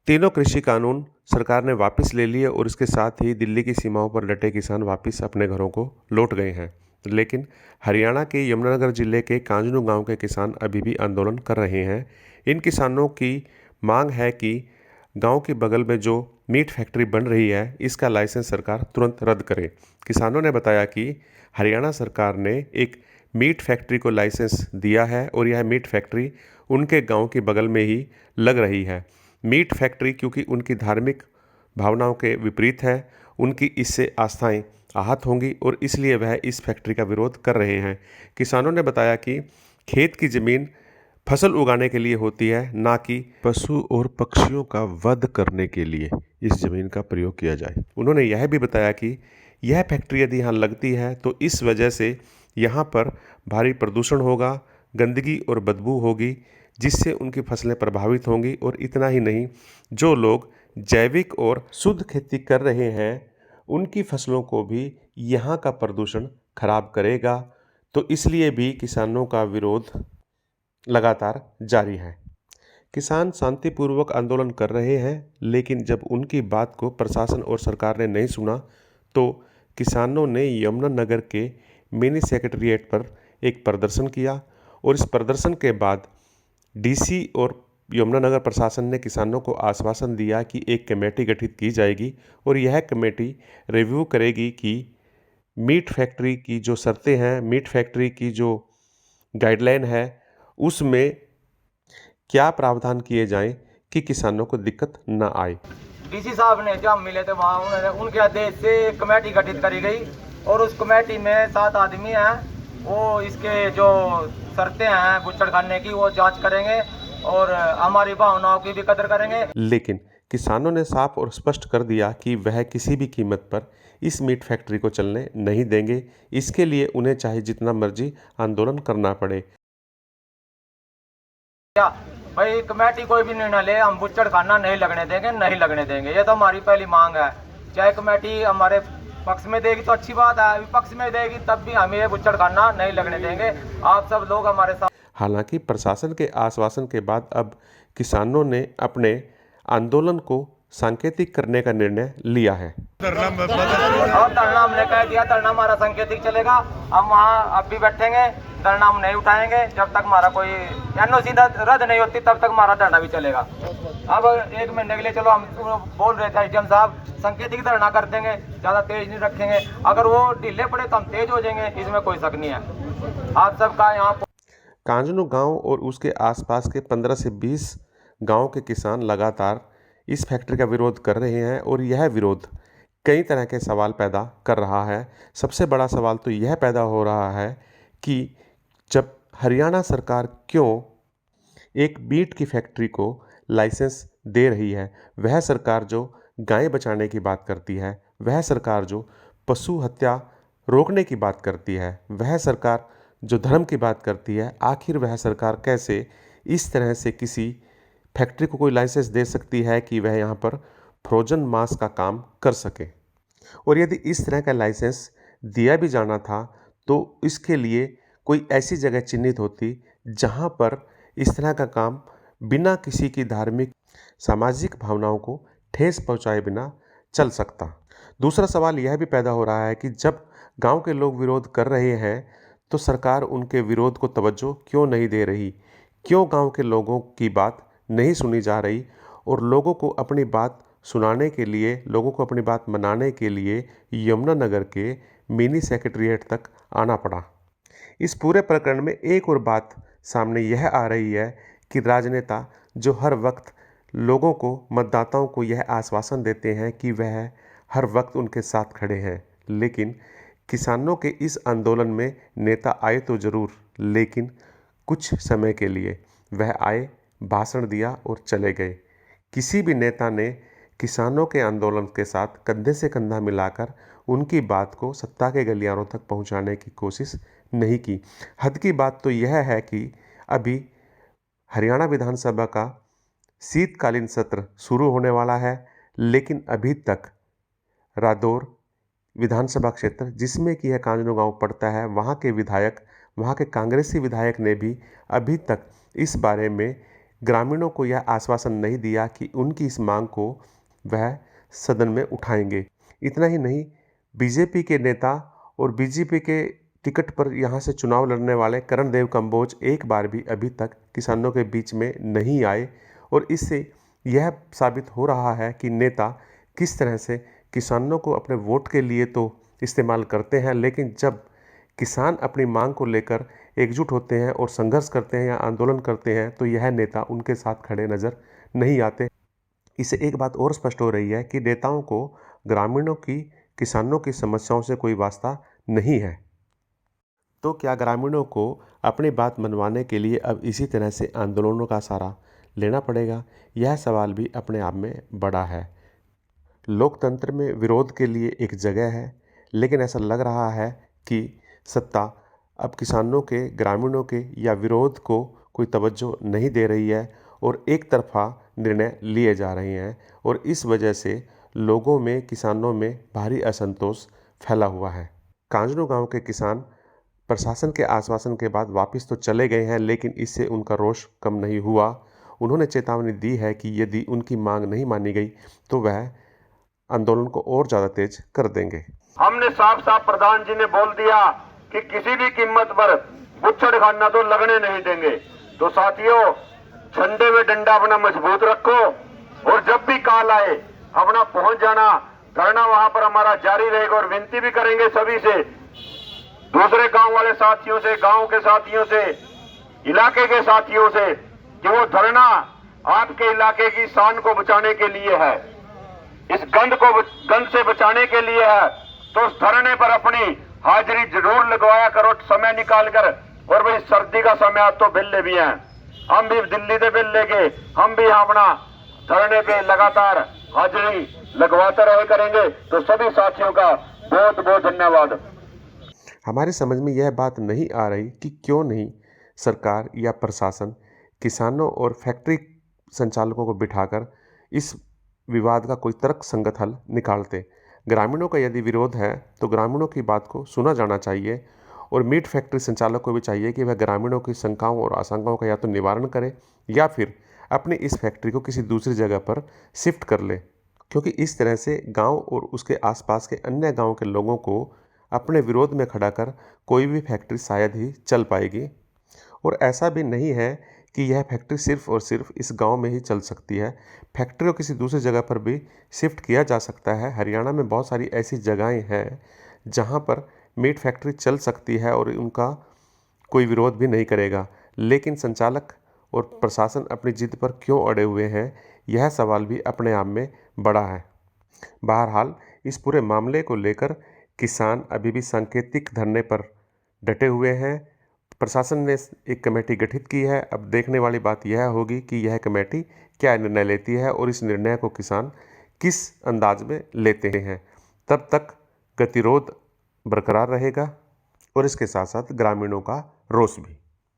तीनों कृषि कानून सरकार ने वापस ले लिए और इसके साथ ही दिल्ली की सीमाओं पर डटे किसान वापस अपने घरों को लौट गए हैं। लेकिन हरियाणा के यमुनानगर जिले के कांजनू गांव के किसान अभी भी आंदोलन कर रहे हैं। इन किसानों की मांग है कि गांव के बगल में जो मीट फैक्ट्री बन रही है इसका लाइसेंस सरकार तुरंत रद्द करे। किसानों ने बताया कि हरियाणा सरकार ने एक मीट फैक्ट्री को लाइसेंस दिया है और यह मीट फैक्ट्री उनके गांव के बगल में ही लग रही है। मीट फैक्ट्री क्योंकि उनकी धार्मिक भावनाओं के विपरीत है, उनकी इससे आस्थाएं आहत होंगी और इसलिए वह इस फैक्ट्री का विरोध कर रहे हैं। किसानों ने बताया कि खेत की ज़मीन फसल उगाने के लिए होती है, ना कि पशु और पक्षियों का वध करने के लिए इस ज़मीन का प्रयोग किया जाए। उन्होंने यह भी बताया कि यह फैक्ट्री यदि यहाँ लगती है तो इस वजह से यहाँ पर भारी प्रदूषण होगा, गंदगी और बदबू होगी, जिससे उनकी फसलें प्रभावित होंगी। और इतना ही नहीं, जो लोग जैविक और शुद्ध खेती कर रहे हैं उनकी फसलों को भी यहाँ का प्रदूषण खराब करेगा। तो इसलिए भी किसानों का विरोध लगातार जारी है। किसान शांतिपूर्वक आंदोलन कर रहे हैं, लेकिन जब उनकी बात को प्रशासन और सरकार ने नहीं सुना तो किसानों ने यमुनानगर के मिनी सेक्रेटेरिएट पर एक प्रदर्शन किया और इस प्रदर्शन के बाद डीसी और यमुनानगर प्रशासन ने किसानों को आश्वासन दिया कि एक कमेटी गठित की जाएगी और यह कमेटी रिव्यू करेगी कि मीट फैक्ट्री की जो शर्तें हैं, मीट फैक्ट्री की जो गाइडलाइन है, उसमें क्या प्रावधान किए जाएं कि किसानों को दिक्कत न आए। डीसी साहब ने जब मिले थे वहाँ उन्होंने उनके आदेश से कमेटी गठित करी गई और उस कमेटी में 7 आदमी हैं। वो इसके जो शर्तें हैं बूचड़खाने की वो जांच करेंगे और हमारी भावनाओं की भी कदर करेंगे। लेकिन किसानों ने साफ और स्पष्ट कर दिया कि वह किसी भी कीमत पर इस मीट फैक्ट्री को चलने नहीं देंगे। इसके लिए उन्हें चाहे जितना मर्जी आंदोलन करना पड़े। क्या भाई कमेटी कोई भी निर्णय ले, हम बूचड़खाना नहीं लगने देंगे, नहीं लगने देंगे। ये तो हमारी पहली मांग है। चाहे कमेटी हमारे पक्ष में देगी तो अच्छी बात है, विपक्ष में देगी तब भी हम ये बूचड़खाना नहीं लगने देंगे। आप सब लोग हमारे साथ। हालांकि प्रशासन के आश्वासन के बाद अब किसानों ने अपने आंदोलन को सांकेतिक करने का निर्णय लिया है। और धरना हमने कह दिया, धरना हमारा सांकेतिक चलेगा। हम वहाँ अब भी बैठेंगे, धरना हम नहीं उठाएंगे जब तक हमारा कोई एनओसी रद्द नहीं होती, तब तक हमारा धरना भी चलेगा। अब 1 महीने के लिए चलो हम बोल रहे थे एसडीएम साहब सांकेतिक धरना कर देंगे, ज़्यादा तेज नहीं रखेंगे। अगर वो ढीले पड़े तो हम तेज हो जाएंगे, इसमें कोई शक नहीं है। आप सबका यहाँ कांजनू गांव और उसके आसपास के 15 से 20 गांव के किसान लगातार इस फैक्ट्री का विरोध कर रहे हैं और यह विरोध कई तरह के सवाल पैदा कर रहा है। सबसे बड़ा सवाल तो यह पैदा हो रहा है कि जब हरियाणा सरकार क्यों एक मीट की फैक्ट्री को लाइसेंस दे रही है, वह सरकार जो गायें बचाने की बात करती है, वह सरकार जो पशु हत्या रोकने की बात करती है, वह सरकार जो धर्म की बात करती है, आखिर वह सरकार कैसे इस तरह से किसी फैक्ट्री को कोई लाइसेंस दे सकती है कि वह यहाँ पर फ्रोजन मांस का काम कर सके। और यदि इस तरह का लाइसेंस दिया भी जाना था तो इसके लिए कोई ऐसी जगह चिन्हित होती जहाँ पर इस तरह का काम बिना किसी की धार्मिक सामाजिक भावनाओं को ठेस पहुँचाए बिना चल सकता। दूसरा सवाल यह भी पैदा हो रहा है कि जब गांव के लोग विरोध कर रहे हैं तो सरकार उनके विरोध को तवज्जो क्यों नहीं दे रही, क्यों गांव के लोगों की बात नहीं सुनी जा रही और लोगों को अपनी बात सुनाने के लिए, लोगों को अपनी बात मनाने के लिए यमुनानगर के मिनी सेक्रेटेरिएट तक आना पड़ा। इस पूरे प्रकरण में एक और बात सामने यह आ रही है कि राजनेता जो हर वक्त लोगों को, मतदाताओं को यह आश्वासन देते हैं कि वह हर वक्त उनके साथ खड़े हैं, लेकिन किसानों के इस आंदोलन में नेता आए तो ज़रूर, लेकिन कुछ समय के लिए वह आए, भाषण दिया और चले गए। किसी भी नेता ने किसानों के आंदोलन के साथ कंधे से कंधा मिलाकर उनकी बात को सत्ता के गलियारों तक पहुंचाने की कोशिश नहीं की। हद की बात तो यह है कि अभी हरियाणा विधानसभा का शीतकालीन सत्र शुरू होने वाला है, लेकिन अभी तक रादौर विधानसभा क्षेत्र जिसमें कि यह कांजनू गांव पड़ता है, वहाँ के विधायक, वहाँ के कांग्रेसी विधायक ने भी अभी तक इस बारे में ग्रामीणों को यह आश्वासन नहीं दिया कि उनकी इस मांग को वह सदन में उठाएंगे। इतना ही नहीं, बीजेपी के नेता और बीजेपी के टिकट पर यहाँ से चुनाव लड़ने वाले करणदेव कंबोज एक बार भी अभी तक किसानों के बीच में नहीं आए और इससे यह साबित हो रहा है कि नेता किस तरह से किसानों को अपने वोट के लिए तो इस्तेमाल करते हैं, लेकिन जब किसान अपनी मांग को लेकर एकजुट होते हैं और संघर्ष करते हैं या आंदोलन करते हैं तो यह नेता उनके साथ खड़े नज़र नहीं आते। इससे एक बात और स्पष्ट हो रही है कि नेताओं को ग्रामीणों की, किसानों की समस्याओं से कोई वास्ता नहीं है। तो क्या ग्रामीणों को अपनी बात मनवाने के लिए अब इसी तरह से आंदोलनों का सहारा लेना पड़ेगा? यह सवाल भी अपने आप में बड़ा है। लोकतंत्र में विरोध के लिए एक जगह है, लेकिन ऐसा लग रहा है कि सत्ता अब किसानों के, ग्रामीणों के या विरोध को कोई तवज्जो नहीं दे रही है और एक तरफा निर्णय लिए जा रहे हैं और इस वजह से लोगों में, किसानों में भारी असंतोष फैला हुआ है। कांजनू गांव के किसान प्रशासन के आश्वासन के बाद वापस तो चले गए हैं, लेकिन इससे उनका रोष कम नहीं हुआ। उन्होंने चेतावनी दी है कि यदि उनकी मांग नहीं मानी गई तो वह आंदोलन को और ज़्यादा तेज कर देंगे। हमने साफ साफ प्रधान जी ने बोल दिया कि किसी भी कीमत पर बुच्छड़ खाना तो लगने नहीं देंगे। तो साथियों, झंडे में डंडा अपना मजबूत रखो और जब भी कॉल आए अपना पहुंच जाना। धरना वहां पर हमारा जारी रहेगा और विनती भी करेंगे सभी से, दूसरे गांव वाले साथियों से, गांव के साथियों से, इलाके के साथियों से, कि वो धरना आपके इलाके की शान को बचाने के लिए है, इस गंद से बचाने के लिए है। तो उस धरने पर अपनी हाजिरी जरूर लगवाया करो समय निकाल कर। और भाई सर्दी का समय, आज तो बिल्ले भी हैं, हम भी दिल्ली से बिल लेके हम भी अपना धरने पे लगातार हाजिरी लगवाते रहे करेंगे। तो सभी साथियों का बहुत बहुत धन्यवाद। हमारी समझ में यह बात नहीं आ रही कि क्यों नहीं सरकार या प्रशासन किसानों और फैक्ट्री संचालकों को बिठाकर इस विवाद का कोई तर्कसंगत हल निकालते। ग्रामीणों का यदि विरोध है तो ग्रामीणों की बात को सुना जाना चाहिए और मीट फैक्ट्री संचालक को भी चाहिए कि वह ग्रामीणों की शंकाओं और आशंकाओं का या तो निवारण करे या फिर अपनी इस फैक्ट्री को किसी दूसरी जगह पर शिफ्ट कर ले, क्योंकि इस तरह से गांव और उसके आसपास के अन्य गांव के लोगों को अपने विरोध में खड़ा कर कोई भी फैक्ट्री शायद ही चल पाएगी। और ऐसा भी नहीं है कि यह फैक्ट्री सिर्फ और सिर्फ इस गांव में ही चल सकती है, फैक्ट्री को किसी दूसरी जगह पर भी शिफ्ट किया जा सकता है। हरियाणा में बहुत सारी ऐसी जगहें हैं जहां पर मीट फैक्ट्री चल सकती है और उनका कोई विरोध भी नहीं करेगा, लेकिन संचालक और प्रशासन अपनी जिद पर क्यों अड़े हुए हैं, यह सवाल भी अपने आप में बड़ा है। बहरहाल इस पूरे मामले को लेकर किसान अभी भी सांकेतिक धरने पर डटे हुए हैं। प्रशासन ने एक कमेटी गठित की है। अब देखने वाली बात यह होगी कि यह कमेटी क्या निर्णय लेती है और इस निर्णय को किसान किस अंदाज में लेते हैं। तब तक गतिरोध बरकरार रहेगा और इसके साथ साथ ग्रामीणों का रोष भी।